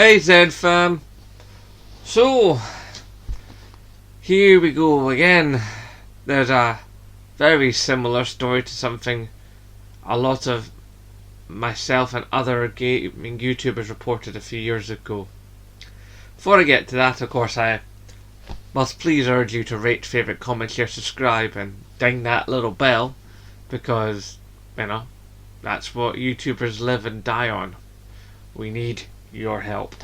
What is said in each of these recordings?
Hey Zed fam. So here we go again. There's a very similar story to something a lot of myself and other gaming YouTubers reported a few years ago. Before I get to that, of course, I must please urge you to rate, favourite, comment, share, subscribe, and ding that little bell, because, that's what YouTubers live and die on. We need your help.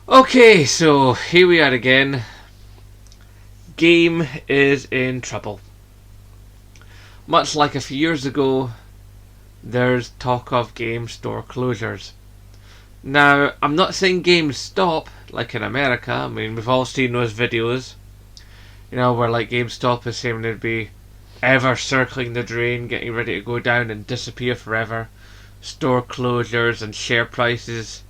Okay, so here we are again. Game is in trouble. Much like a few years ago, there's talk of game store closures. Now, I'm not saying games stop, like in America. I mean, we've all seen those videos, where like GameStop is saying they'd be ever circling the drain, getting ready to go down and disappear forever. Store closures and share prices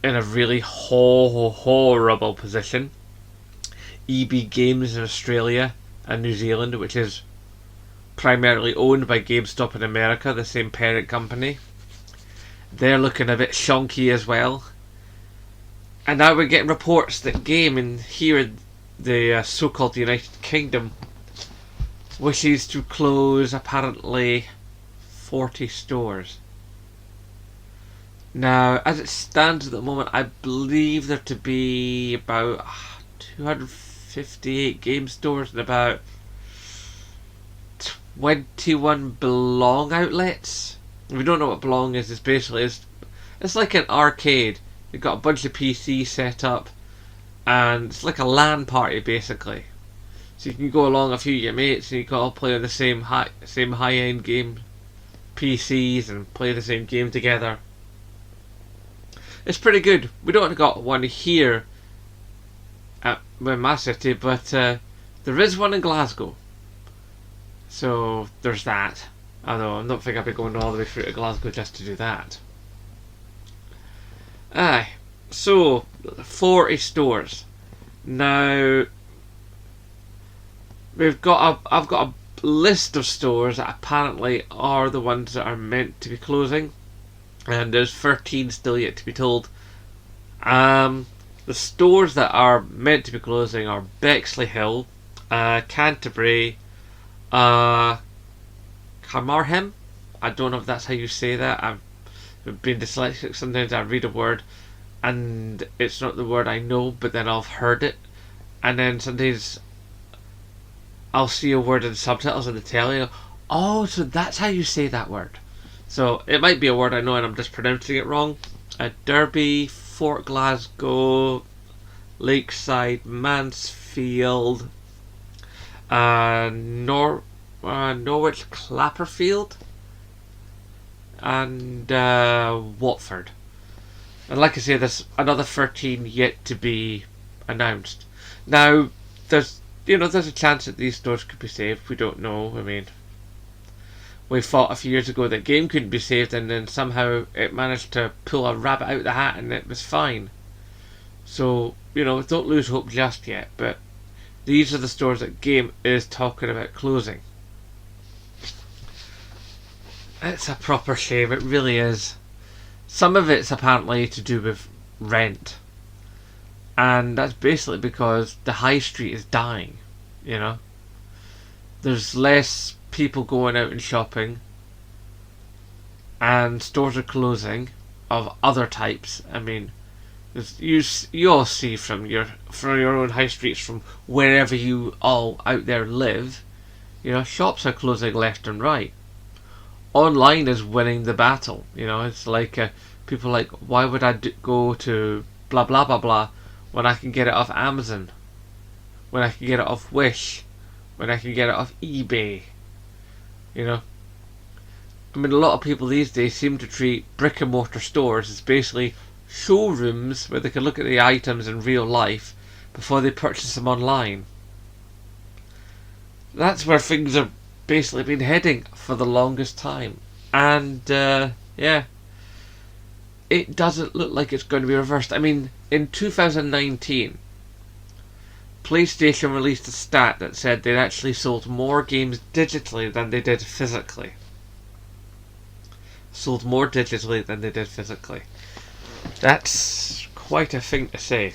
in a really horrible position. EB Games in Australia and New Zealand, which is primarily owned by GameStop in America, the same parent company, they're looking a bit shonky as well. And now we're getting reports that Game in here, the so-called United Kingdom, wishes to close apparently 40 stores. Now, as it stands at the moment, I believe there to be about 258 game stores and about 21 Belong outlets. If you don't know what Belong is, it's like an arcade. You've got a bunch of PCs set up, and it's like a LAN party basically. So you can go along a few of your mates and you can all play on the same high-end game PCs and play the same game together. It's pretty good. We don't got one here at my city, but there is one in Glasgow. So there's that. Although I don't think I'll be going all the way through to Glasgow just to do that. Aye. So 40 stores. Now I've got a list of stores that apparently are the ones that are meant to be closing, and there's 13 still yet to be told. The stores that are meant to be closing are Bexley Hill, Canterbury, Carmarthen. I don't know if that's how you say that. I've been dyslexic. Sometimes I read a word and it's not the word I know, but then I've heard it, and then sometimes I'll see a word in subtitles on the telly. Oh, so that's how you say that word. So it might be a word I know and I'm just pronouncing it wrong. Derby, Fort Glasgow, Lakeside, Mansfield, Norwich Clapperfield, and Watford. And like I say, there's another 13 yet to be announced. Now, there's a chance that these stores could be saved. We don't know. I mean, we thought a few years ago that Game couldn't be saved, and then somehow it managed to pull a rabbit out of the hat and it was fine. So, don't lose hope just yet, but these are the stores that Game is talking about closing. It's a proper shame, it really is. Some of it's apparently to do with rent, and that's basically because the high street is dying. There's less people going out and shopping, and stores are closing of other types. I mean, you all see from your own high streets, from wherever you all out there live, shops are closing left and right. Online is winning the battle. It's like people like, why would I go to blah blah blah blah when I can get it off Amazon, when I can get it off Wish, when I can get it off eBay. I mean, a lot of people these days seem to treat brick and mortar stores as basically showrooms where they can look at the items in real life before they purchase them online. That's where things are basically been heading for the longest time, and it doesn't look like it's going to be reversed. I mean, in 2019, PlayStation released a stat that said they'd actually sold more games digitally than they did physically. That's quite a thing to say.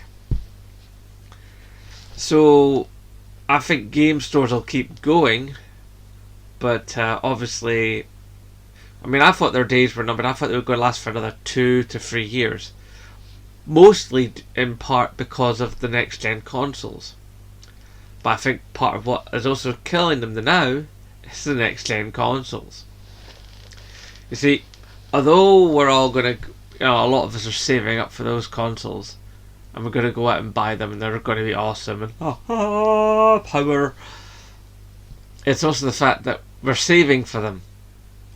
So, I think game stores will keep going, but obviously, I mean, I thought their days were numbered. I thought they were going to last for another 2 to 3 years. Mostly in part because of the next gen consoles. But I think part of what is also killing them now is the next gen consoles. You see, although we're all going to, a lot of us are saving up for those consoles, and we're going to go out and buy them, and they're going to be awesome, and power. It's also the fact that we're saving for them,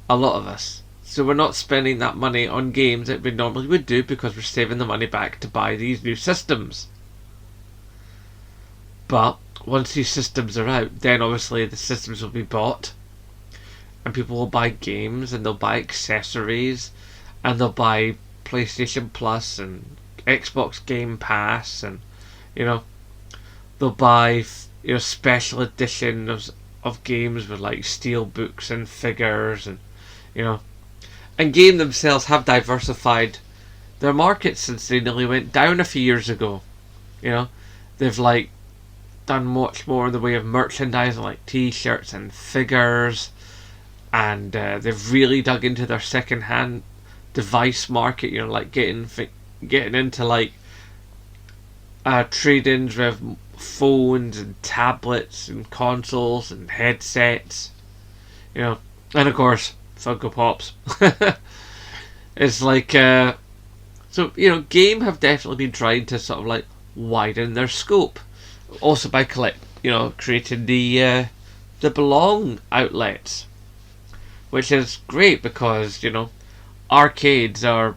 a lot of us. So we're not spending that money on games that we normally would do because we're saving the money back to buy these new systems. But once these systems are out, then obviously the systems will be bought, and people will buy games, and they'll buy accessories, and they'll buy PlayStation Plus and Xbox Game Pass, and they'll buy special editions of games with like steel books and figures, and and game themselves have diversified their market since they nearly went down a few years ago. They've like done much more in the way of merchandising, like t-shirts and figures, and they've really dug into their second-hand device market. Like getting into like trade-ins with phones and tablets and consoles and headsets, and of course Funko Pops. It's like Game have definitely been trying to sort of like widen their scope, also by creating the Belong outlets, which is great because arcades are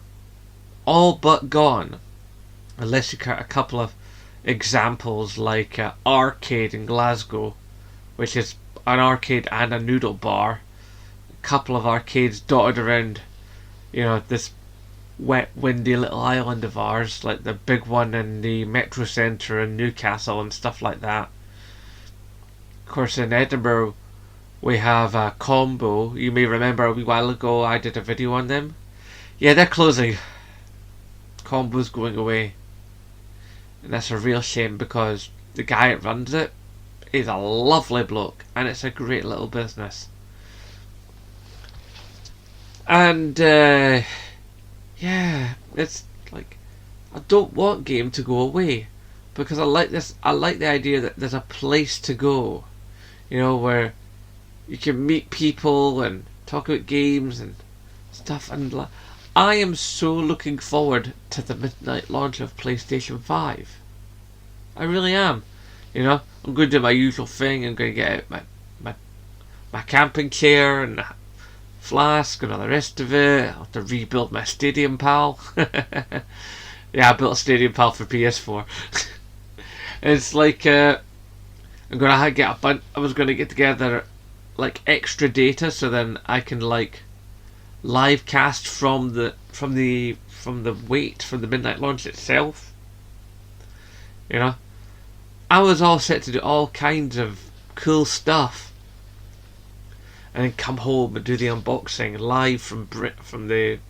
all but gone, unless you count a couple of examples like Arcade in Glasgow, which is an arcade and a noodle bar. A couple of arcades dotted around this wet, windy little island of ours, like the big one in the Metro Centre in Newcastle and stuff like that. Of course, in Edinburgh we have a Combo. You may remember a wee while ago I did a video on them. Yeah, they're closing. Combo's going away, and that's a real shame because the guy that runs it is a lovely bloke, and it's a great little business. And it's like, I don't want Game to go away because I like this. I like the idea that there's a place to go, where you can meet people and talk about games and stuff. And I am so looking forward to the midnight launch of PlayStation 5. I really am. I'm going to do my usual thing. I'm going to get out my camping chair and flask and all the rest of it. I'll have to rebuild my Stadium Pal. Yeah, I built a Stadium Pal for PS4. It's like I'm gonna get I was gonna get together like extra data so then I can like live cast from the midnight launch itself. I was all set to do all kinds of cool stuff, and then come home and do the unboxing live from the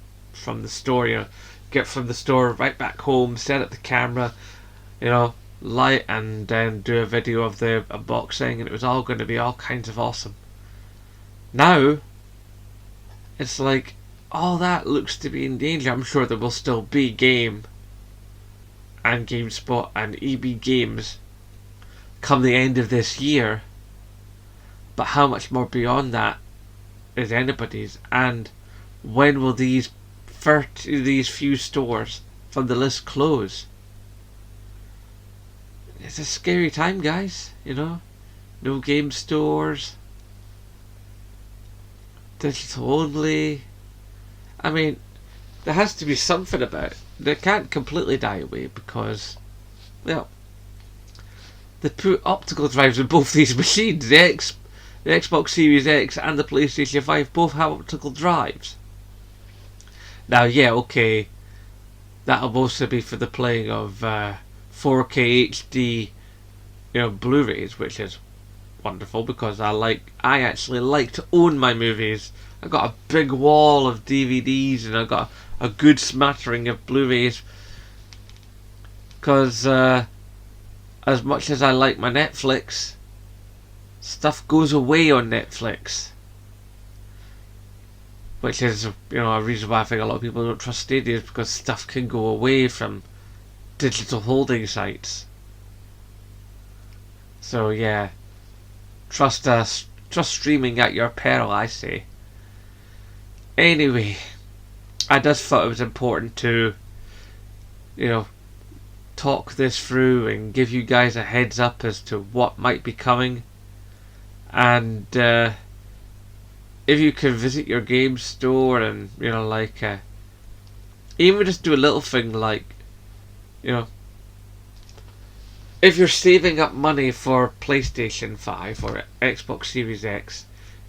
store. Get from the store right back home, set up the camera, light, and then do a video of the unboxing, and it was all going to be all kinds of awesome. Now it's like all that looks to be in danger. I'm sure there will still be Game and GameSpot and EB Games come the end of this year, but how much more beyond that is anybody's. And when will these few stores from the list close? It's a scary time, guys. No game stores, digital only. I mean, there has to be something about it. They can't completely die away because, well, they put optical drives in both these machines. The Xbox Series X and the PlayStation 5 both have optical drives. Now, yeah, okay, that'll mostly be for the playing of 4K HD, Blu-rays, which is wonderful because I actually like to own my movies. I've got a big wall of DVDs and I've got a good smattering of Blu-rays Because as much as I like my Netflix, stuff goes away on Netflix. Which is, a reason why I think a lot of people don't trust Stadia, is because stuff can go away from digital holding sites. So yeah, trust streaming at your peril, I say. Anyway, I just thought it was important to, talk this through and give you guys a heads up as to what might be coming. And if you can visit your game store and, even just do a little thing like, if you're saving up money for PlayStation 5 or Xbox Series X,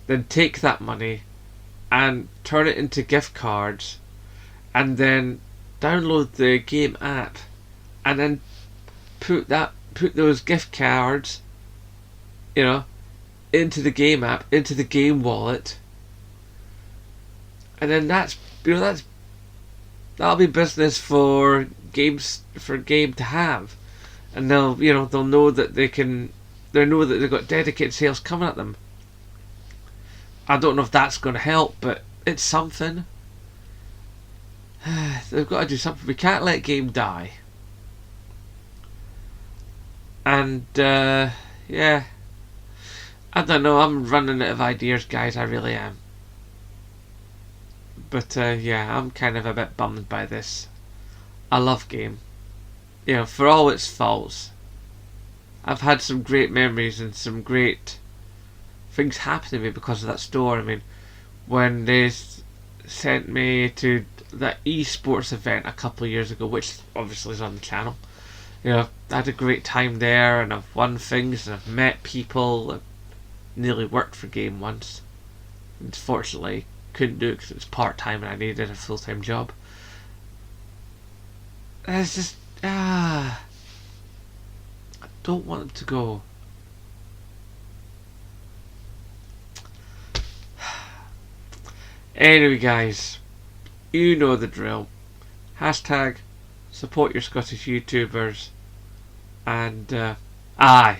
then take that money and turn it into gift cards, and then download the game app, and then put those gift cards, into the game app, into the game wallet, and then that'll be business for Game to have, and they'll know that they'll know that they've got dedicated sales coming at them. I don't know if that's going to help, but it's something. They've got to do something. We can't let Game die. And yeah, I don't know. I'm running out of ideas, guys. I really am. But yeah, I'm kind of a bit bummed by this. I love Game. For all its faults, I've had some great memories and some great things happen to me because of that store. I mean, when they sent me to that esports event a couple of years ago, which obviously is on the channel, I had a great time there, and I've won things, and I've met people. I've nearly worked for Game once. Unfortunately, couldn't do it because it was part-time and I needed a full-time job. It's just, I don't want it to go. Anyway, guys, you know the drill. Hashtag support your Scottish YouTubers, and aye,